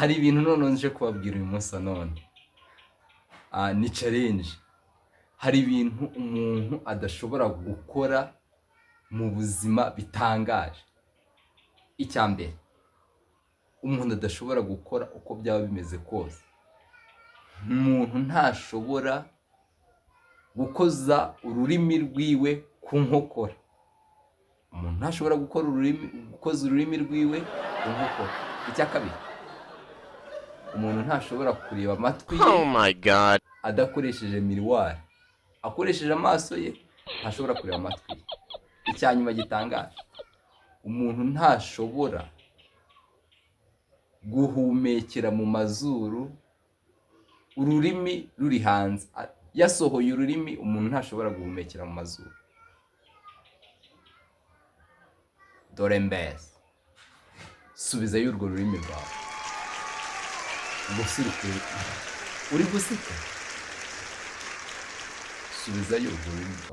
hari ibintu none nje kubabwira uyu munsi none ni challenge. Hari ibintu umuntu adashobora gukora mu buzima bitangaje. Icyambere, umuntu adashobora gukora uko byaba bimeze kose. Umuntu ntashobora gukoza ururimi rwiwe ku nkokora. Umuntu ntashobora gukoza ururimi rwiwe ku nkokora. Icya kabiri, umuntu ntashobora kureba amatwi ye, Oh my God. adakoresheje miruwari. Akoresheje amaso ye ntashobora kureba amatwi ye. Icyanyuma gitangaje, umuntu ntashobora guhumekera mu mazuru ururimi ruri hanze. Yasohoye ururimi, umuntu ntashobora guhumekera mu mazuru. Dore mbese subizayo urwo rurimi rwawe. Uri guseka? Subizayo urwo rurimi rwawe.